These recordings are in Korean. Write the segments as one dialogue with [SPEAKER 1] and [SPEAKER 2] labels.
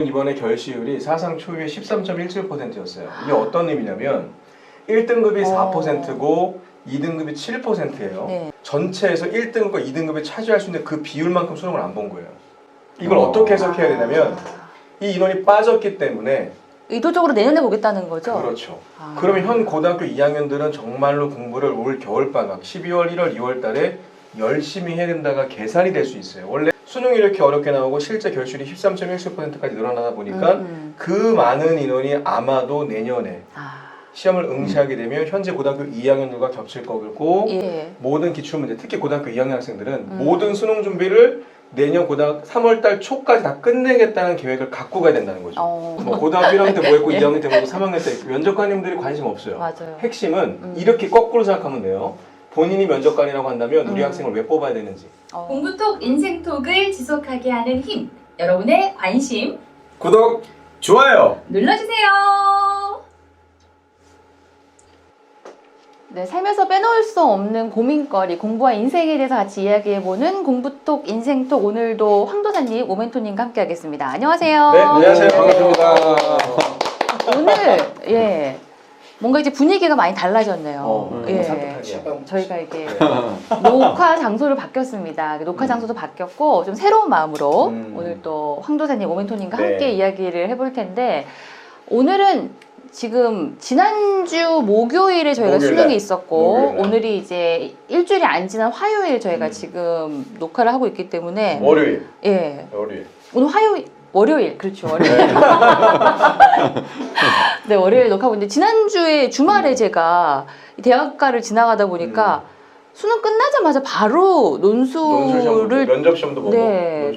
[SPEAKER 1] 이번에 결시율이 사상 초유의 13.17%였어요. 이게 어떤 의미냐면 1등급이 4%고 2등급이 7%예요.
[SPEAKER 2] 네.
[SPEAKER 1] 전체에서 1등급과 2등급이 차지할 수 있는 그 비율만큼 수능을 안 본 거예요. 이걸 어떻게 해석해야 되냐면 이 인원이 빠졌기 때문에
[SPEAKER 2] 의도적으로 내년에 보겠다는 거죠?
[SPEAKER 1] 그렇죠. 그러면 현 고등학교 2학년들은 정말로 공부를 올 겨울방학 12월, 1월, 2월 달에 열심히 해야 된다가 계산이 될 수 있어요. 원래 수능이 이렇게 어렵게 나오고 실제 결실이 13.17%까지 늘어나다 보니까 그 많은 인원이 아마도 내년에 시험을 응시하게 되면 현재 고등학교 2학년들과 겹칠 거고
[SPEAKER 2] 예.
[SPEAKER 1] 모든 기출문제, 특히 고등학교 2학년 학생들은 모든 수능 준비를 내년 고등학교 3월달 초까지 다 끝내겠다는 계획을 갖고 가야 된다는 거죠. 뭐 고등학교 1학년 때 뭐 했고 2학년 때 뭐 했고 3학년 때 면접관님들이 관심 없어요.
[SPEAKER 2] 맞아요.
[SPEAKER 1] 핵심은 이렇게 거꾸로 생각하면 돼요. 본인이 면접관이라고 한다면 우리 학생을 왜 뽑아야 되는지.
[SPEAKER 3] 공부톡, 인생톡을 지속하게 하는 힘. 여러분의 관심
[SPEAKER 1] 구독, 좋아요.
[SPEAKER 3] 눌러주세요.
[SPEAKER 2] 네, 살면서 빼놓을 수 없는 고민거리, 공부와 인생에 대해서 같이 이야기해보는 공부톡, 인생톡. 오늘도 황도사님, 오멘토님과 함께하겠습니다. 안녕하세요.
[SPEAKER 1] 네, 안녕하세요. 반갑습니다.
[SPEAKER 2] 오늘 뭔가 이제 분위기가 많이 달라졌네요.
[SPEAKER 1] 산뜻하게.
[SPEAKER 2] 저희가 이게 녹화 장소를 바뀌었습니다. 녹화 장소도 바뀌었고 좀 새로운 마음으로 오늘 또 황도사님, 오멘토님과 함께 이야기를 해볼 텐데 오늘은 지금 지난주 목요일에 저희가 수능이 있었고 오늘이 이제 일주일이 안 지난 화요일 저희가 지금 녹화를 하고 있기 때문에
[SPEAKER 1] 월요일.
[SPEAKER 2] 월요일. 오늘 월요일, 그렇죠. 월요일. 네, 월요일 녹화하고 있는데 지난주에 주말에 제가 대학가를 지나가다 보니까 수능 끝나자마자 바로 논술을
[SPEAKER 1] 면접 시험도 보고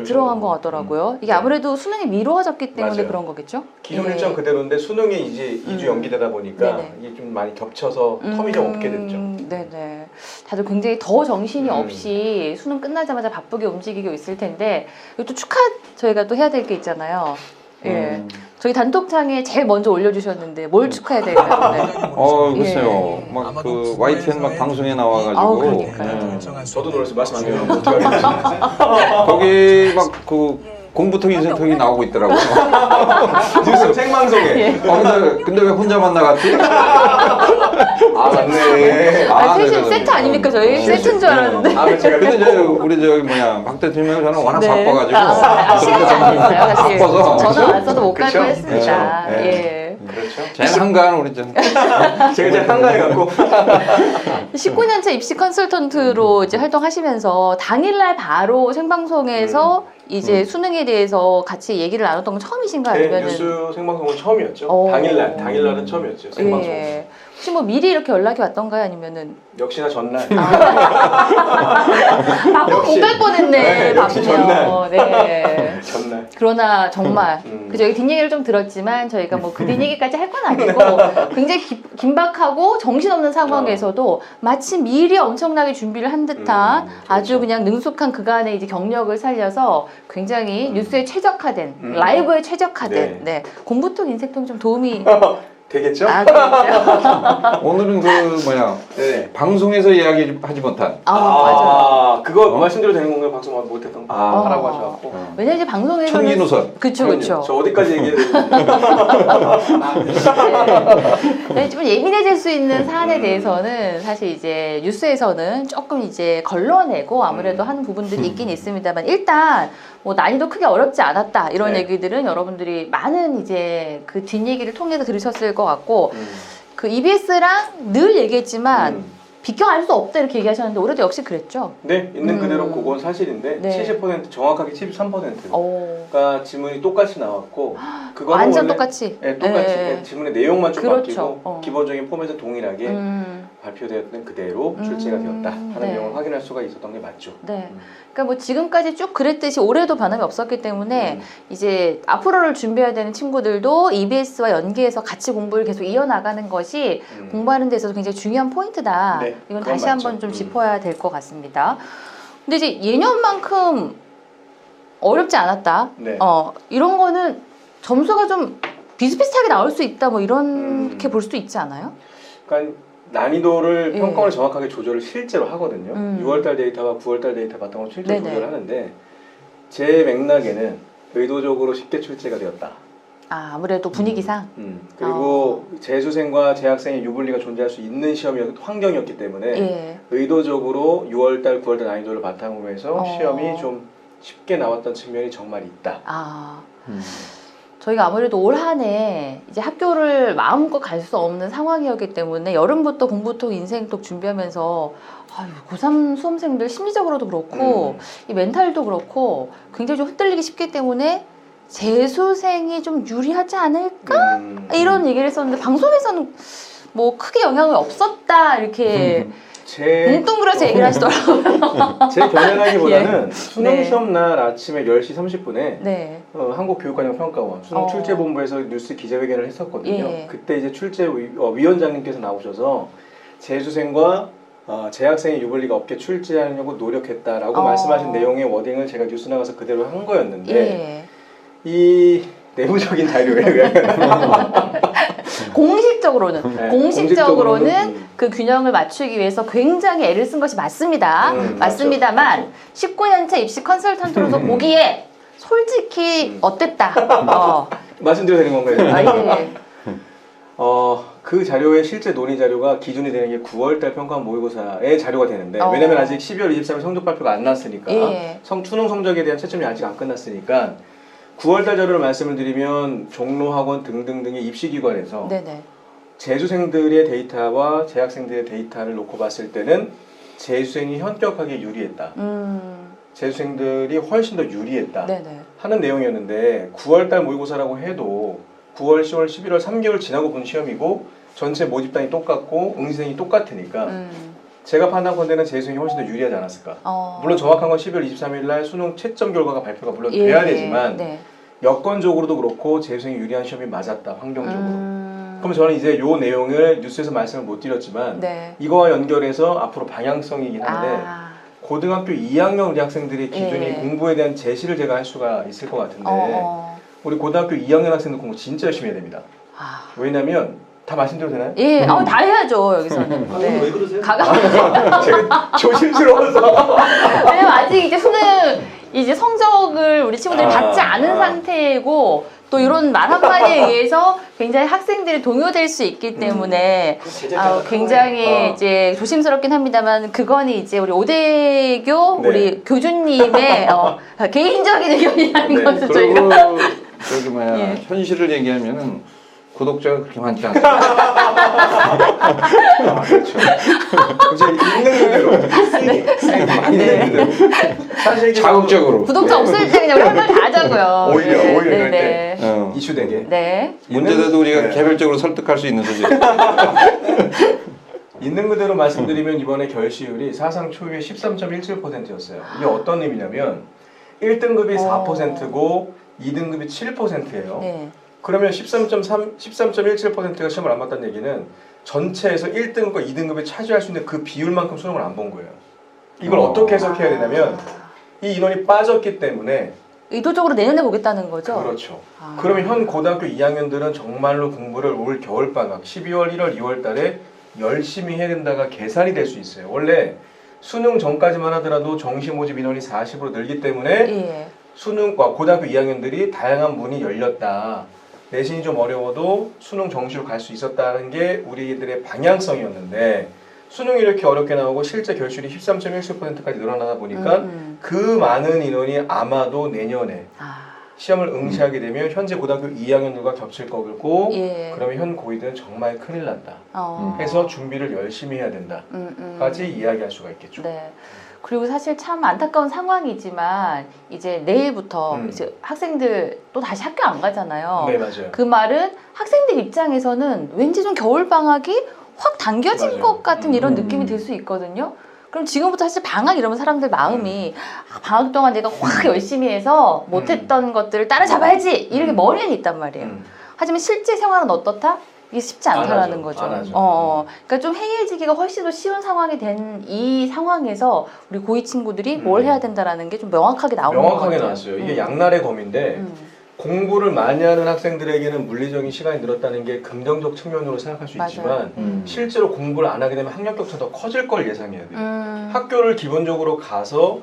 [SPEAKER 2] 들어간 것 같더라고요. 이게 아무래도 수능이 미뤄졌기 때문에
[SPEAKER 1] 맞아요.
[SPEAKER 2] 그런 거겠죠?
[SPEAKER 1] 기존 일정 그대로인데 수능이 이제 2주 연기되다 보니까 이게 좀 많이 겹쳐서 텀이 좀 없게 됐죠.
[SPEAKER 2] 네네. 다들 굉장히 더 정신이 없이 수능 끝나자마자 바쁘게 움직이고 있을 텐데 이것도 축하 저희가 또 해야 될 게 있잖아요. 저희 단톡창에 제일 먼저 올려주셨는데 뭘 축하해야 될까요?
[SPEAKER 4] 글쎄요. 막 그 YTN 막 방송에 나와가지고.
[SPEAKER 2] 그러니까요.
[SPEAKER 1] 저도 놀랐어요. 말씀 안 드리면 어떻게 하겠지.
[SPEAKER 4] 거기 막 그 공부톡 인생톡이 나오고 있더라고요.
[SPEAKER 1] 뉴스 생방송에.
[SPEAKER 4] 근데 왜 혼자만 나갔지?
[SPEAKER 1] 맞네.
[SPEAKER 2] 셋이 세트 아닙니까 저희? 세트인 줄 알았는데.
[SPEAKER 4] 근데 우리 박 대통령 저는 워낙 바빠가지고.
[SPEAKER 2] 시간이 안 됐어요 사실.
[SPEAKER 4] 바빠서.
[SPEAKER 2] 전화 왔어도 못 갈 뻔했습니다.
[SPEAKER 1] 그렇죠.
[SPEAKER 4] 제일 한가한 우리 전.
[SPEAKER 1] 제가 제일 한가해갖고
[SPEAKER 2] 19년차 입시 컨설턴트로 이제 활동하시면서 당일날 바로 생방송에서 이제 수능에 대해서 같이 얘기를 나눴던 건 처음이신가요? 아니면은
[SPEAKER 1] 뉴스 생방송은 처음이었죠. 당일날은 처음이었죠. 생방송.
[SPEAKER 2] 혹시 뭐 미리 이렇게 연락이 왔던가요? 아니면은
[SPEAKER 1] 역시나 전날.
[SPEAKER 2] 바빠 못갈 뻔했네.
[SPEAKER 1] 역시
[SPEAKER 2] 바쁘면. 네.
[SPEAKER 1] 전날.
[SPEAKER 2] 그러나 정말 그저 여기 뒷얘기를 좀 들었지만 저희가 뭐 그 뒷얘기까지 할 건 아니고 굉장히 긴박하고 정신없는 상황에서도 마치 미리 엄청나게 준비를 한 듯한 아주 그냥 능숙한 그간의 이제 경력을 살려서 굉장히 뉴스에 최적화된 라이브에 최적화된 공부통 인생통 좀 도움이
[SPEAKER 1] 되겠죠?
[SPEAKER 2] 그렇죠.
[SPEAKER 4] 오늘은 방송에서 이야기하지 못한.
[SPEAKER 2] 맞아요.
[SPEAKER 1] 그거 말씀드려도 되는 건가요? 방송 못했던 거 하라고 하셔갖고.
[SPEAKER 2] 왜냐면 이제 방송에서는
[SPEAKER 4] 천기누설.
[SPEAKER 2] 그쵸.
[SPEAKER 1] 저 어디까지 얘기해야 되는지.
[SPEAKER 2] 좀 예민해질 수 있는 사안에 대해서는 사실 이제 뉴스에서는 조금 이제 걸러내고 아무래도 하는 부분들이 있긴 있습니다만 일단 뭐 난이도 크게 어렵지 않았다 이런 얘기들은 여러분들이 많은 이제 그 뒷얘기를 통해서 들으셨을 것 같고 그 EBS랑 늘 얘기했지만 비껴갈 수 없다 이렇게 얘기하셨는데 올해도 역시 그랬죠?
[SPEAKER 1] 네, 있는 그대로 그건 사실인데 70% 정확하게 73%가 지문이 똑같이 나왔고 그거는
[SPEAKER 2] 완전
[SPEAKER 1] 원래,
[SPEAKER 2] 똑같이?
[SPEAKER 1] 똑같이 지문의 내용만 좀
[SPEAKER 2] 그렇죠.
[SPEAKER 1] 바뀌고 기본적인 폼에서 동일하게 발표되었던 그대로 출제가 되었다 하는 내용을 확인할 수가 있었던 게 맞죠.
[SPEAKER 2] 그러니까 뭐 지금까지 쭉 그랬듯이 올해도 변함이 없었기 때문에 이제 앞으로를 준비해야 되는 친구들도 EBS와 연계해서 같이 공부를 계속 이어나가는 것이 공부하는 데 있어서 굉장히 중요한 포인트다. 이건 다시 한번 좀 짚어야 될 것 같습니다. 근데 이제 예년만큼 어렵지 않았다. 이런 거는 점수가 좀 비슷비슷하게 나올 수 있다. 뭐 이렇게 볼 수도 있지 않아요?
[SPEAKER 1] 그러니까 난이도를 평가를 정확하게 조절을 실제로 하거든요. 6월달 데이터와 9월달 데이터 바탕으로 실제 조절을 하는데 제 맥락에는 의도적으로 쉽게 출제가 되었다.
[SPEAKER 2] 아, 아무래도 분위기상.
[SPEAKER 1] 그리고 재수생과 재학생의 유불리가 존재할 수 있는 환경이었기 때문에
[SPEAKER 2] 예.
[SPEAKER 1] 의도적으로 6월달, 9월달 난이도를 바탕으로 해서
[SPEAKER 2] 어.
[SPEAKER 1] 시험이 좀 쉽게 나왔던 측면이 정말 있다.
[SPEAKER 2] 아. 저희가 아무래도 올 한 해 이제 학교를 마음껏 갈 수 없는 상황이었기 때문에 여름부터 공부톡, 인생톡 준비하면서 아유, 고3 수험생들 심리적으로도 그렇고 이 멘탈도 그렇고 굉장히 좀 흔들리기 쉽기 때문에 재수생이 좀 유리하지 않을까? 이런 얘기를 했었는데 방송에서는 뭐 크게 영향이 없었다 이렇게 뭉뚱그려서 얘기를 하시더라고요.
[SPEAKER 1] 제 견해라기보다는
[SPEAKER 2] 예.
[SPEAKER 1] 수능 시험 날 아침에 10시 30분에
[SPEAKER 2] 네.
[SPEAKER 1] 한국교육관영평가원 수능 출제본부에서 뉴스 기자회견을 했었거든요.
[SPEAKER 2] 예.
[SPEAKER 1] 그때 이제 위원장님께서 나오셔서 재수생과 재학생의 유불리가 없게 출제하려고 노력했다라고 말씀하신 내용의 워딩을 제가 뉴스 나가서 그대로 한 거였는데
[SPEAKER 2] 예.
[SPEAKER 1] 이 내부적인 자료에 의하면
[SPEAKER 2] 공식적으로는
[SPEAKER 1] 네,
[SPEAKER 2] 공식적으로는 그 균형을 맞추기 위해서 굉장히 애를 쓴 것이 맞습니다. 맞습니다만 19년차 입시 컨설턴트로서 보기에 솔직히 어땠다.
[SPEAKER 1] 말씀드려도 되는 건가요?
[SPEAKER 2] 아, 예.
[SPEAKER 1] 그 자료의 실제 논의 자료가 기준이 되는 게 9월달 평가원 모의고사의 자료가 되는데 왜냐면 아직 12월 23일 성적 발표가 안 났으니까
[SPEAKER 2] 예.
[SPEAKER 1] 수능 성적에 대한 채점이 아직 안 끝났으니까 9월달 자료를 말씀을 드리면 종로학원 등등등의 입시기관에서
[SPEAKER 2] 네네.
[SPEAKER 1] 재수생들의 데이터와 재학생들의 데이터를 놓고 봤을 때는 재수생이 현격하게 유리했다. 재수생들이 훨씬 더 유리했다.
[SPEAKER 2] 네네.
[SPEAKER 1] 하는 내용이었는데 9월달 모의고사라고 해도 9월, 10월, 11월 3개월 지나고 본 시험이고 전체 모집단이 똑같고 응시생이 똑같으니까 제가 판단컨대는 재수생이 훨씬 더 유리하지 않았을까. 물론 정확한 건 12월 23일 날 수능 채점 결과가 발표가 물론 돼야 되지만
[SPEAKER 2] 네.
[SPEAKER 1] 여건적으로도 그렇고 재수생이 유리한 시험이 맞았다. 환경적으로. 그럼 저는 이제 요 내용을 뉴스에서 말씀을 못 드렸지만
[SPEAKER 2] 네.
[SPEAKER 1] 이거와 연결해서 앞으로 방향성이긴 한데 고등학교 2학년 우리 학생들의 기준이
[SPEAKER 2] 예.
[SPEAKER 1] 공부에 대한 제시를 제가 할 수가 있을 것 같은데 우리 고등학교 2학년 학생들 공부 진짜 열심히 해야 됩니다. 왜냐면 다 말씀드려도 되나요?
[SPEAKER 2] 예, 다 해야죠 여기서는. 네.
[SPEAKER 1] 왜 그러세요?
[SPEAKER 2] 제가
[SPEAKER 1] 조심스러워서.
[SPEAKER 2] 왜냐면 아직 이제 수능 이제 성적을 우리 친구들이 받지 않은 상태이고 또 이런 말 한마디에 의해서 굉장히 학생들이 동요될 수 있기 때문에 굉장히 이제 조심스럽긴 합니다만 그거는 이제 우리 오대교
[SPEAKER 1] 네.
[SPEAKER 2] 우리 교주님의 개인적인 의견이라는 것을 저희가
[SPEAKER 4] 그리고 저기 뭐야
[SPEAKER 2] 예.
[SPEAKER 4] 현실을 얘기하면은 구독자가 그렇게 많지 않아요.
[SPEAKER 1] 그렇죠. 이제 있는 그대로. 많이 있는 그대로. 사실 이게
[SPEAKER 4] 자극적으로.
[SPEAKER 2] 구독자 없을 때 그냥 우리 할 말 다 하자고요.
[SPEAKER 1] 오히려 그럴 때.
[SPEAKER 2] 네.
[SPEAKER 1] 이슈 되게.
[SPEAKER 2] 네.
[SPEAKER 4] 문제라도 우리가
[SPEAKER 1] 네.
[SPEAKER 4] 개별적으로 설득할 수 있는 소지.
[SPEAKER 1] 있는 그대로 말씀드리면 이번에 결시율이 사상 초유의 13.17%였어요. 이게 어떤 의미냐면 1등급이 4%고 2등급이 7%예요.
[SPEAKER 2] 네.
[SPEAKER 1] 그러면 13.17%가 시험을 안 봤다는 얘기는 전체에서 1등급과 2등급이 차지할 수 있는 그 비율만큼 수능을 안 본 거예요. 이걸 어떻게 해석해야 되냐면 이 인원이 빠졌기 때문에
[SPEAKER 2] 의도적으로 내년에 보겠다는 거죠?
[SPEAKER 1] 그렇죠. 그러면 현 고등학교 2학년들은 정말로 공부를 올 겨울방학 12월, 1월, 2월 달에 열심히 해야 된다가 계산이 될 수 있어요. 원래 수능 전까지만 하더라도 정시 모집 인원이 40으로 늘기 때문에
[SPEAKER 2] 예.
[SPEAKER 1] 수능과 고등학교 2학년들이 다양한 문이 열렸다. 내신이 좀 어려워도 수능 정시로 갈 수 있었다는 게 우리들의 방향성이었는데 수능이 이렇게 어렵게 나오고 실제 결실이 13.17%까지 늘어나다 보니까 그 많은 인원이 아마도 내년에 시험을 응시하게 되면 현재 고등학교 2학년들과 겹칠 거고
[SPEAKER 2] 예.
[SPEAKER 1] 그러면 현 고2들은 정말 큰일 난다. 해서 준비를 열심히 해야 된다까지 이야기할 수가 있겠죠.
[SPEAKER 2] 네. 그리고 사실 참 안타까운 상황이지만 이제 내일부터 이제 학생들 또 다시 학교 안 가잖아요.
[SPEAKER 1] 네, 맞아요.
[SPEAKER 2] 그 말은 학생들 입장에서는 왠지 좀 겨울 방학이 확 당겨진
[SPEAKER 1] 맞아요.
[SPEAKER 2] 것 같은 이런 느낌이 들 수 있거든요. 그럼 지금부터 사실 방학 이러면 사람들 마음이 방학 동안 내가 확 열심히 해서 못했던 것들을 따라잡아야지 이렇게 머리에는 있단 말이에요. 하지만 실제 생활은 어떻다? 이게 쉽지 않다라는 거죠.
[SPEAKER 1] 안 하죠.
[SPEAKER 2] 그러니까 좀 해이해지기가 훨씬 더 쉬운 상황이 된 이 상황에서 우리 고2 친구들이 뭘 해야 된다라는 게 좀 명확하게 나오는 것 같아요.
[SPEAKER 1] 명확하게 나왔어요. 이게 양날의 검인데 공부를 많이 하는 학생들에게는 물리적인 시간이 늘었다는 게 긍정적 측면으로 생각할 수
[SPEAKER 2] 맞아요.
[SPEAKER 1] 있지만 실제로 공부를 안 하게 되면 학력 격차가 더 커질 걸 예상해야 돼요. 학교를 기본적으로 가서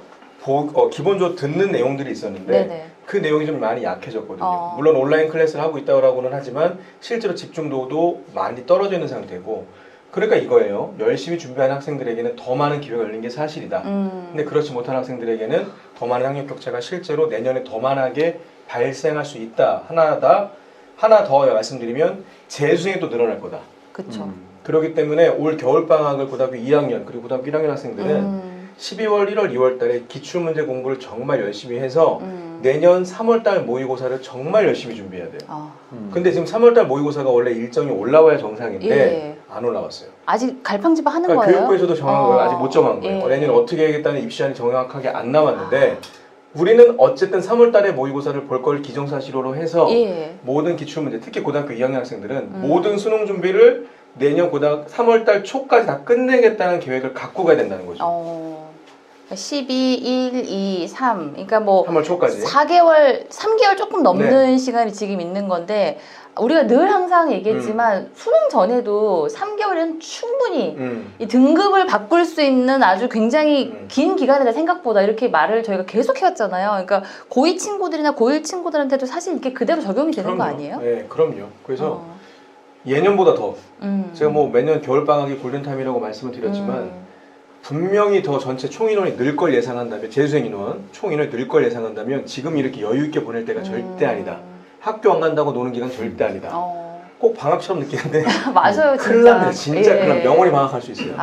[SPEAKER 1] 기본적으로 듣는 내용들이 있었는데
[SPEAKER 2] 네네.
[SPEAKER 1] 그 내용이 좀 많이 약해졌거든요.
[SPEAKER 2] 어.
[SPEAKER 1] 물론 온라인 클래스를 하고 있다고는 하지만 실제로 집중도도 많이 떨어져 있는 상태고, 그러니까 이거예요. 열심히 준비하는 학생들에게는 더 많은 기회가 열린 게 사실이다. 근데 그렇지 못한 학생들에게는 더 많은 학력 격차가 실제로 내년에 더 많게 발생할 수 있다. 하나 더 말씀드리면 재수생이 또 늘어날 거다.
[SPEAKER 2] 그렇죠.
[SPEAKER 1] 그렇기 때문에 올 겨울방학을 고등학교 2학년 그리고 고등학교 1학년 학생들은 12월, 1월, 2월 달에 기출문제 공부를 정말 열심히 해서 내년 3월 달 모의고사를 정말 열심히 준비해야 돼요. 근데 지금 3월 달 모의고사가 원래 일정이 올라와야 정상인데
[SPEAKER 2] 예.
[SPEAKER 1] 안 올라왔어요.
[SPEAKER 2] 아직 갈팡질팡 하는
[SPEAKER 1] 그러니까
[SPEAKER 2] 거예요?
[SPEAKER 1] 교육부에서도 정한 거예요. 아직 못 정한 거예요.
[SPEAKER 2] 예.
[SPEAKER 1] 내년 어떻게 하겠다는 입시안이 정확하게 안 나왔는데 우리는 어쨌든 3월 달에 모의고사를 볼 걸 기정사실화로 해서
[SPEAKER 2] 예.
[SPEAKER 1] 모든 기출문제, 특히 고등학교 2학년 학생들은 모든 수능 준비를 내년 3월 달 초까지 다 끝내겠다는 계획을 갖고 가야 된다는 거죠.
[SPEAKER 2] 12, 1, 2, 3. 그러니까 뭐
[SPEAKER 1] 3월 초까지.
[SPEAKER 2] 3개월 조금 넘는 시간이 지금 있는 건데 우리가 늘 항상 얘기했지만 수능 전에도 3개월은 충분히 이 등급을 바꿀 수 있는 아주 굉장히 긴 기간이다 생각보다 이렇게 말을 저희가 계속 해왔잖아요. 그러니까 고2 친구들이나 고1 친구들한테도 사실 이게 그대로 적용이 되는 거 아니에요?
[SPEAKER 1] 네, 그럼요. 그래서 예년보다 더 제가 뭐 매년 겨울방학이 골든타임이라고 말씀을 드렸지만 분명히 더 전체 총인원이 늘 걸 예상한다면 재수생 인원 총인원이 늘 걸 예상한다면 지금 이렇게 여유 있게 보낼 때가 절대 아니다. 학교 안 간다고 노는 기간 절대 아니다. 꼭 방학처럼 느끼는데
[SPEAKER 2] 맞아요,
[SPEAKER 1] 큰일
[SPEAKER 2] 진짜.
[SPEAKER 1] 납니다. 진짜 큰일 납니다. 영원히 방학할 수 있어요.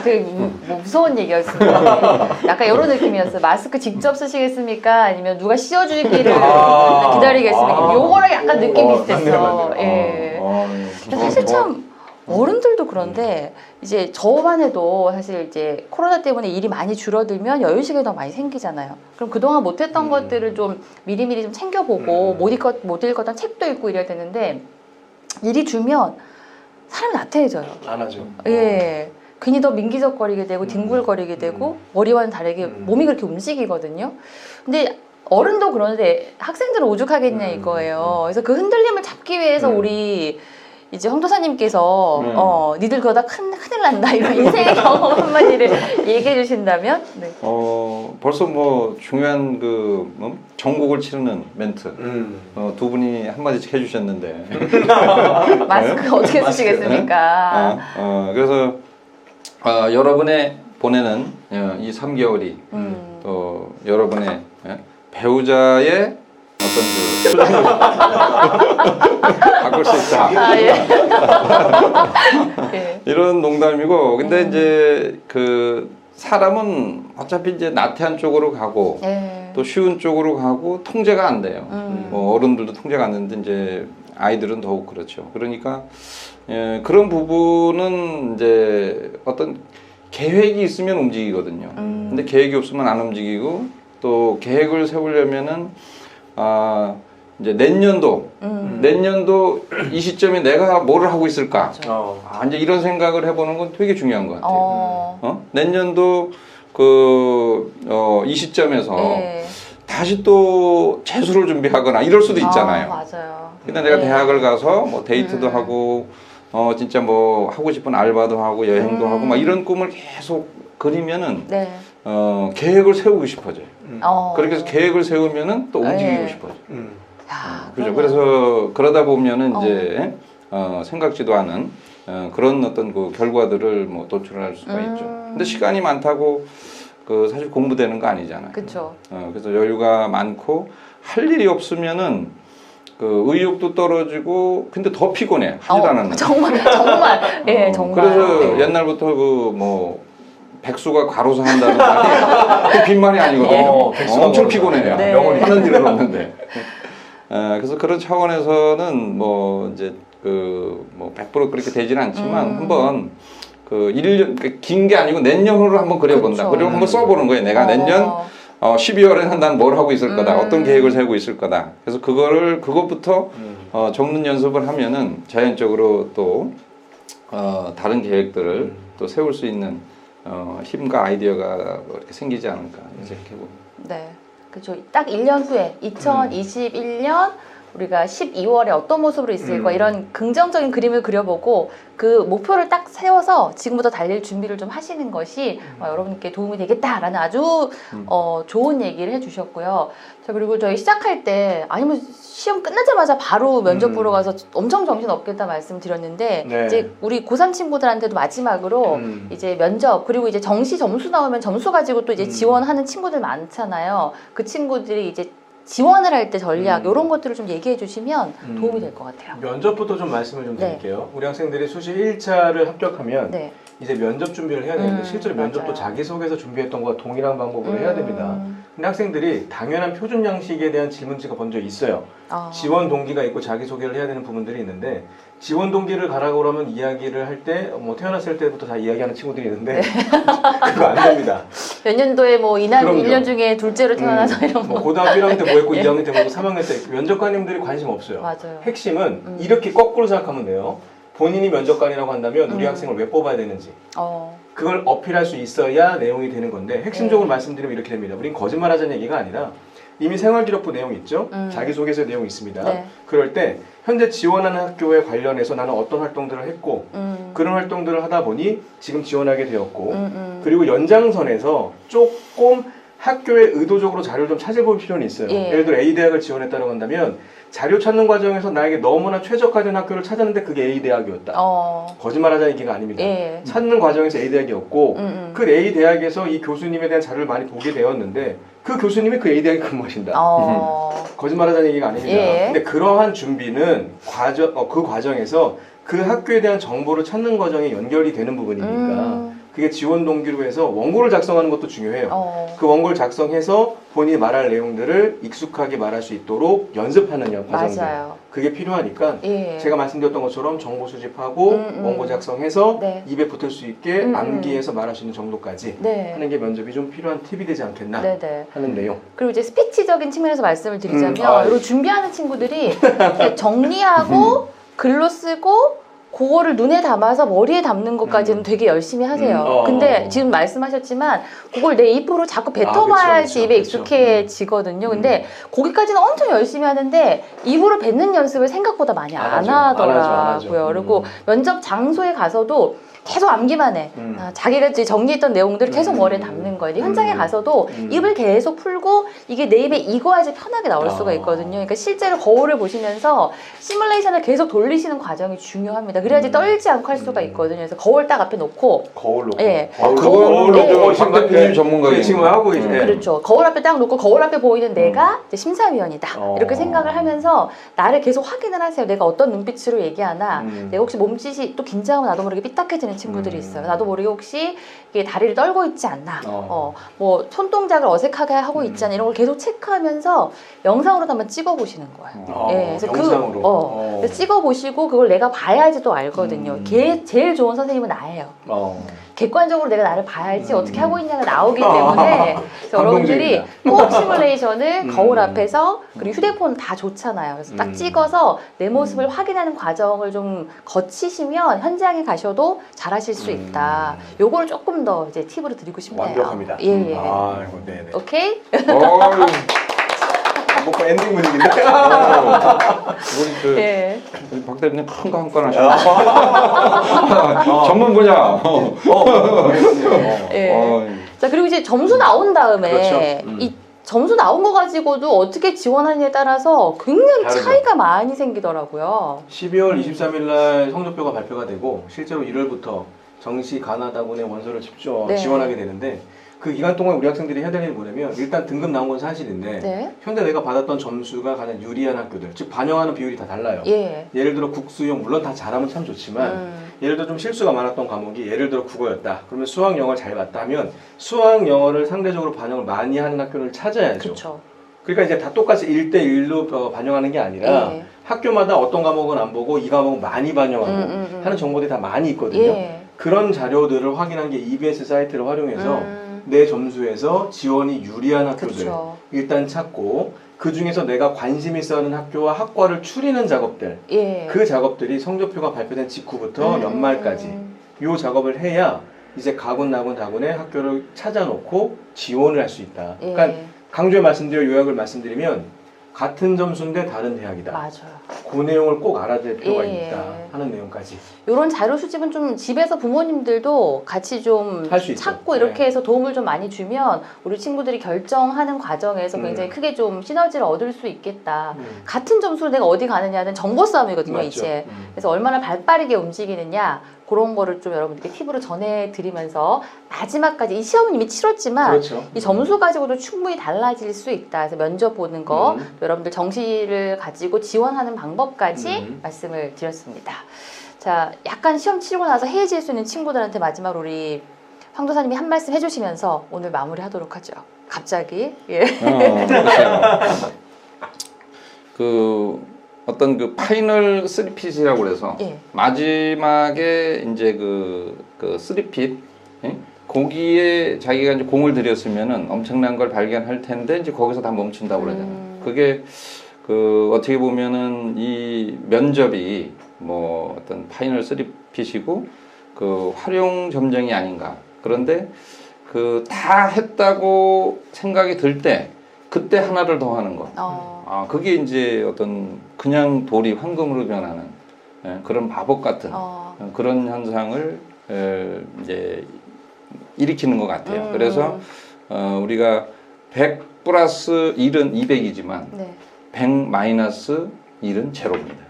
[SPEAKER 2] 되게 뭐 무서운 얘기였습니다. 약간 이런 느낌이었어요. 마스크 직접 쓰시겠습니까? 아니면 누가 씌워주기를 기다리겠습니까? 요거랑 약간 느낌 비슷했어.
[SPEAKER 1] 맞네요.
[SPEAKER 2] 예. 사실 참 어른들도 그런데 이제 저만 해도 사실 이제 코로나 때문에 일이 많이 줄어들면 여유 시간이 더 많이 생기잖아요. 그럼 그동안 못했던 것들을 좀 미리미리 좀 챙겨보고 못 읽었던 책도 읽고 이래야 되는데 일이 줄면 사람이 나태해져요.
[SPEAKER 1] 안 하죠.
[SPEAKER 2] 예. 괜히 더 민기적거리게 되고 뒹굴거리게 되고 머리와는 다르게 몸이 그렇게 움직이거든요. 근데 어른도 그러는데 학생들은 오죽하겠냐 이거예요. 그래서 그 흔들림을 잡기 위해서 우리 이제 홍도사님께서 니들 그러다 큰일 난다 이런 인생의 경험 한마디를 얘기해 주신다면 네.
[SPEAKER 4] 벌써 뭐 중요한 전국을 치르는 멘트 두 분이 한마디씩 해주셨는데
[SPEAKER 2] 마스크 어떻게
[SPEAKER 4] 마스크,
[SPEAKER 2] 쓰시겠습니까?
[SPEAKER 4] 그래서 여러분의 보내는 이 3개월이 또 여러분의 배우자의 어떤 그 수준을 바꿀 수 있다.
[SPEAKER 2] 예.
[SPEAKER 4] 이런 농담이고, 근데 이제 그 사람은 어차피 이제 나태한 쪽으로 가고 또 쉬운 쪽으로 가고 통제가 안 돼요. 뭐 어른들도 통제가 안 되는데 이제 아이들은 더욱 그렇죠. 그러니까 그런 부분은 이제 어떤 계획이 있으면 움직이거든요. 근데 계획이 없으면 안 움직이고 또 계획을 세우려면은 이제 내년도 이 시점에 내가 뭐를 하고 있을까? 이제 이런 생각을 해보는 건 되게 중요한 것 같아요. 내년도 이 시점에서 다시 또 재수를 준비하거나 이럴 수도 있잖아요.
[SPEAKER 2] 맞아요.
[SPEAKER 4] 근데 내가 대학을 가서 뭐 데이트도 하고 진짜 뭐 하고 싶은 알바도 하고 여행도 하고 막 이런 꿈을 계속 그리면은 계획을 세우고 싶어져요. 그렇게 해서 계획을 세우면은 또 움직이고 싶어져. 그죠. 그래서 그러다 보면은 이제 생각지도 않은 그런 어떤 그 결과들을 뭐 도출할 수가 있죠. 근데 시간이 많다고 사실 공부되는 거 아니잖아요.
[SPEAKER 2] 그렇죠.
[SPEAKER 4] 그래서 여유가 많고 할 일이 없으면은 의욕도 떨어지고 근데 더 피곤해. 하지도 않았는데.
[SPEAKER 2] 정말 예, 정말.
[SPEAKER 4] 그래서 옛날부터 뭐 백수가 과로사 한다는 말이 그 빈말이 아니거든요. 엄청 피곤해요. 하는 일은 없는데. 그래서 그런 차원에서는 뭐 이제 뭐 100% 그렇게 되지는 않지만 한번 1년 긴 게 아니고 내년으로 한번 그려본다. 그리고 한번 써보는 거예요. 내가 내년 12월에는 난 뭘 하고 있을 거다. 어떤 계획을 세우고 있을 거다. 그래서 그것부터 적는 연습을 하면은 자연적으로 또 다른 계획들을 또 세울 수 있는 힘과 아이디어가 이렇게 생기지 않을까 이렇게 봅니다.
[SPEAKER 2] 네, 그렇죠. 딱 1년 후에 2021년 우리가 12월에 어떤 모습으로 있을까 이런 긍정적인 그림을 그려보고 그 목표를 딱 세워서 지금부터 달릴 준비를 좀 하시는 것이 여러분께 도움이 되겠다라는 아주 좋은 얘기를 해주셨고요. 자, 그리고 저희 시작할 때 아니면 시험 끝나자마자 바로 면접 보러 가서 엄청 정신 없겠다 말씀드렸는데
[SPEAKER 1] 네.
[SPEAKER 2] 이제 우리 고3 친구들한테도 마지막으로 이제 면접 그리고 이제 정시 점수 나오면 점수 가지고 또 이제 지원하는 친구들 많잖아요. 그 친구들이 이제 지원을 할 때 전략 이런 것들을 좀 얘기해 주시면 도움이 될 것 같아요.
[SPEAKER 1] 면접부터 좀 말씀을 좀
[SPEAKER 2] 네.
[SPEAKER 1] 드릴게요. 우리 학생들이 수시 1차를 합격하면
[SPEAKER 2] 네.
[SPEAKER 1] 이제 면접 준비를 해야 되는데 실제로 면접도
[SPEAKER 2] 맞아요.
[SPEAKER 1] 자기소개서 준비했던 거와 동일한 방법으로 해야 됩니다. 근데 학생들이 당연한 표준 양식에 대한 질문지가 먼저 있어요. 지원 동기가 있고 자기소개를 해야 되는 부분들이 있는데 지원 동기를 가라고 그러면 이야기를 할 때 뭐 태어났을 때부터 다 이야기하는 친구들이 있는데 그거 안 됩니다.
[SPEAKER 2] 몇 년도에 뭐 이날
[SPEAKER 1] 그럼요.
[SPEAKER 2] 1년 중에 둘째로 태어나서 이런
[SPEAKER 1] 뭐
[SPEAKER 2] 거.
[SPEAKER 1] 고등학교 1학년 때 뭐 했고
[SPEAKER 2] 예.
[SPEAKER 1] 2학년 때 뭐 했고 3학년 때 면접관님들이 관심 없어요.
[SPEAKER 2] 맞아요.
[SPEAKER 1] 핵심은 이렇게 거꾸로 생각하면 돼요. 본인이 면접관이라고 한다면 우리 학생을 왜 뽑아야 되는지 그걸 어필할 수 있어야 내용이 되는 건데 핵심적으로 말씀드리면 이렇게 됩니다. 우린 거짓말하자는 얘기가 아니라 이미 생활기록부 내용 있죠? 자기소개서 내용 있습니다.
[SPEAKER 2] 네.
[SPEAKER 1] 그럴 때 현재 지원하는 학교에 관련해서 나는 어떤 활동들을 했고 그런 활동들을 하다 보니 지금 지원하게 되었고 그리고 연장선에서 조금 학교에 의도적으로 자료를 좀 찾아볼 필요는 있어요.
[SPEAKER 2] 예.
[SPEAKER 1] 예를 들어 A대학을 지원했다고 한다면 자료 찾는 과정에서 나에게 너무나 최적화된 학교를 찾았는데 그게 A대학이었다. 거짓말하자는 얘기가 아닙니다.
[SPEAKER 2] 예.
[SPEAKER 1] 찾는 과정에서 A대학이었고 그 A대학에서 이 교수님에 대한 자료를 많이 보게 되었는데 그 교수님이 그 A대학에 근무하신다. 거짓말하자는 얘기가 아닙니다.
[SPEAKER 2] 예.
[SPEAKER 1] 근데 그러한 준비는 그 과정에서 그 학교에 대한 정보를 찾는 과정에 연결이 되는 부분이니까 그게 지원 동기로 해서 원고를 작성하는 것도 중요해요. 그 원고를 작성해서 본인이 말할 내용들을 익숙하게 말할 수 있도록 연습하는 과정들. 맞아요. 그게 필요하니까
[SPEAKER 2] 예.
[SPEAKER 1] 제가 말씀드렸던 것처럼 정보 수집하고 원고 작성해서
[SPEAKER 2] 네.
[SPEAKER 1] 입에 붙을 수 있게 암기해서 말할 수 있는 정도까지
[SPEAKER 2] 네.
[SPEAKER 1] 하는 게 면접이 좀 필요한 팁이 되지 않겠나
[SPEAKER 2] 네네.
[SPEAKER 1] 하는 내용.
[SPEAKER 2] 그리고 이제 스피치적인 측면에서 말씀을 드리자면
[SPEAKER 1] 아,
[SPEAKER 2] 이거 준비하는 친구들이 이렇게 정리하고 글로 쓰고 그거를 눈에 담아서 머리에 담는 것까지는 되게 열심히 하세요. 근데 지금 말씀하셨지만 그걸 내 입으로 자꾸 뱉어봐야지 입에 익숙해지거든요. 근데 거기까지는 엄청 열심히 하는데 입으로 뱉는 연습을 생각보다 많이 안 하더라고요. 그리고 면접 장소에 가서도 계속 암기만 해. 자기가 이제 정리했던 내용들을 계속 머리에 담는 거예요. 현장에 가서도 입을 계속 풀고 이게 내 입에 익어야지 편하게 나올 수가 있거든요. 그러니까 실제로 거울을 보시면서 시뮬레이션을 계속 돌리시는 과정이 중요합니다. 그래야지 떨지 않고 할 수가 있거든요. 그래서 거울 딱 앞에 놓고
[SPEAKER 1] 거울 놓고.
[SPEAKER 2] 예.
[SPEAKER 4] 그거는 박 대표님 전문가예요.
[SPEAKER 1] 지금 하고 계시네.
[SPEAKER 2] 그렇죠. 거울 앞에 딱 놓고 거울 앞에 보이는 내가 이제 심사위원이다. 이렇게 생각을 하면서 나를 계속 확인을 하세요. 내가 어떤 눈빛으로 얘기하나. 내가 혹시 몸짓이 또 긴장하면 나도 모르게 삐딱해지는 친구들이 있어요. 나도 모르게 혹시 이게 다리를 떨고 있지 않나. 뭐 손동작을 어색하게 하고 있지 않나. 이런 걸 계속 체크하면서 영상으로도 한번 찍어보시는 거예요. 예, 그래서
[SPEAKER 1] 영상으로.
[SPEAKER 2] 그래서 찍어보시고 그걸 내가 봐야지 또 알거든요. 제일 좋은 선생님은 나예요. 객관적으로 내가 나를 봐야지 어떻게 하고 있냐가 나오기 때문에 그래서 여러분들이 꼭 시뮬레이션을 거울 앞에서 그리고 휴대폰 다 좋잖아요. 그래서 딱 찍어서 내 모습을 확인하는 과정을 좀 거치시면 현장에 가셔도 잘하실 수 있다. 요걸 조금 더 이제 팁으로 드리고 싶네요.
[SPEAKER 1] 완벽합니다.
[SPEAKER 2] 예.
[SPEAKER 1] 아이고, 네네.
[SPEAKER 2] 오케이?
[SPEAKER 1] 뭔가 엔딩 분위기인데?
[SPEAKER 4] 우리
[SPEAKER 2] 예.
[SPEAKER 4] 박 대표님 큰 거 한 건 하셨네. 전문 분야.
[SPEAKER 2] 예. 자, 그리고 이제 점수 나온 다음에
[SPEAKER 1] 그렇죠.
[SPEAKER 2] 이 점수 나온 거 가지고도 어떻게 지원하느냐에 따라서 굉장히
[SPEAKER 1] 다르죠.
[SPEAKER 2] 차이가 많이 생기더라고요.
[SPEAKER 1] 12월 23일 날 성적표가 발표가 되고 실제로 1월부터 정시 가나다군의 원서를
[SPEAKER 2] 네.
[SPEAKER 1] 지원하게 되는데 그 기간 동안 우리 학생들이 해야 될 일이 뭐냐면 일단 등급 나온 건 사실인데
[SPEAKER 2] 네.
[SPEAKER 1] 현재 내가 받았던 점수가 가장 유리한 학교들 즉 반영하는 비율이 다 달라요.
[SPEAKER 2] 예.
[SPEAKER 1] 예를 들어 국수용 물론 다 잘하면 참 좋지만 예를 들어 좀 실수가 많았던 과목이 예를 들어 국어였다. 그러면 수학 영어를 잘 봤다 하면 수학 영어를 상대적으로 반영을 많이 하는 학교를 찾아야죠.
[SPEAKER 2] 그렇죠.
[SPEAKER 1] 그러니까 이제 다 똑같이 1대1로 반영하는 게 아니라
[SPEAKER 2] 예.
[SPEAKER 1] 학교마다 어떤 과목은 안 보고 이 과목은 많이 반영하고 하는 정보들이 다 많이 있거든요.
[SPEAKER 2] 예.
[SPEAKER 1] 그런 자료들을 확인한 게 EBS 사이트를 활용해서 내 점수에서 지원이 유리한 학교들
[SPEAKER 2] 그쵸.
[SPEAKER 1] 일단 찾고 그 중에서 내가 관심 있어 하는 학교와 학과를 추리는 작업들
[SPEAKER 2] 예.
[SPEAKER 1] 그 작업들이 성적표가 발표된 직후부터 연말까지 이 작업을 해야 이제 가군 나군 다군의 학교를 찾아놓고 지원을 할 수 있다.
[SPEAKER 2] 예.
[SPEAKER 1] 그러니까 강조해 말씀드려 요약을 말씀드리면 같은 점수인데 다른 대학이다.
[SPEAKER 2] 맞아요.
[SPEAKER 1] 그 내용을 꼭 알아야 될 필요가
[SPEAKER 2] 예.
[SPEAKER 1] 있다 하는 내용까지.
[SPEAKER 2] 이런 자료 수집은 좀 집에서 부모님들도 같이 좀
[SPEAKER 1] 할수 있죠.
[SPEAKER 2] 찾고 이렇게
[SPEAKER 1] 네.
[SPEAKER 2] 해서 도움을 좀 많이 주면 우리 친구들이 결정하는 과정에서 굉장히 크게 좀 시너지를 얻을 수 있겠다. 같은 점수로 내가 어디 가느냐는 정보 싸움이거든요,
[SPEAKER 1] 맞죠.
[SPEAKER 2] 이제. 그래서 얼마나 발빠르게 움직이느냐 그런 거를 좀 여러분들께 팁으로 전해드리면서 마지막까지 이 시험은 이미 치렀지만
[SPEAKER 1] 그렇죠.
[SPEAKER 2] 이 점수 가지고도 충분히 달라질 수 있다. 그래서 면접 보는 거, 또 여러분들 정시를 가지고 지원하는 방법까지 말씀을 드렸습니다. 자, 약간 시험 치르고 나서 해지할 수 있는 친구들한테 마지막으로 우리 황 도사님이 한 말씀 해주시면서 오늘 마무리하도록 하죠. 갑자기. 예.
[SPEAKER 4] 그렇죠. 그 어떤 그 파이널 3핏이라고 그래서
[SPEAKER 2] 예.
[SPEAKER 4] 마지막에 이제 그 3핏 예? 거기에 자기가 이제 공을 들였으면은 엄청난 걸 발견할 텐데 이제 거기서 다 멈춘다고 그러잖아요. 그게 그 어떻게 보면은 이 면접이 뭐 어떤 파이널 3핏이고 그 활용 점정이 아닌가. 그런데 그 다 했다고 생각이 들 때 그때 하나를 더 하는 거. 아, 그게 이제 어떤 그냥 돌이 황금으로 변하는 예, 그런 마법 같은 그런 현상을 이제 일으키는 것 같아요. 그래서 우리가 100 플러스 1은 200이지만
[SPEAKER 2] 네.
[SPEAKER 4] 100 마이너스 1은 제로입니다.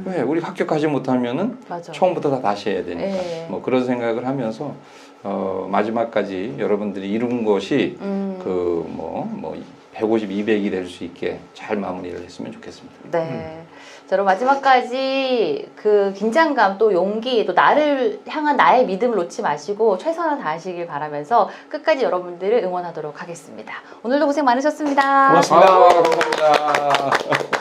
[SPEAKER 4] 왜? 우리 합격하지 못하면은
[SPEAKER 2] 맞아.
[SPEAKER 4] 처음부터 다 다시 해야 되니까.
[SPEAKER 2] 예.
[SPEAKER 4] 뭐 그런 생각을 하면서 마지막까지 여러분들이 이룬 것이 그 뭐 150, 200이 될 수 있게 잘 마무리를 했으면 좋겠습니다.
[SPEAKER 2] 네. 자, 그럼 마지막까지 그 긴장감 또 용기 또 나를 향한 나의 믿음을 놓지 마시고 최선을 다하시길 바라면서 끝까지 여러분들을 응원하도록 하겠습니다. 오늘도 고생 많으셨습니다.
[SPEAKER 1] 고맙습니다.
[SPEAKER 4] 감사합니다.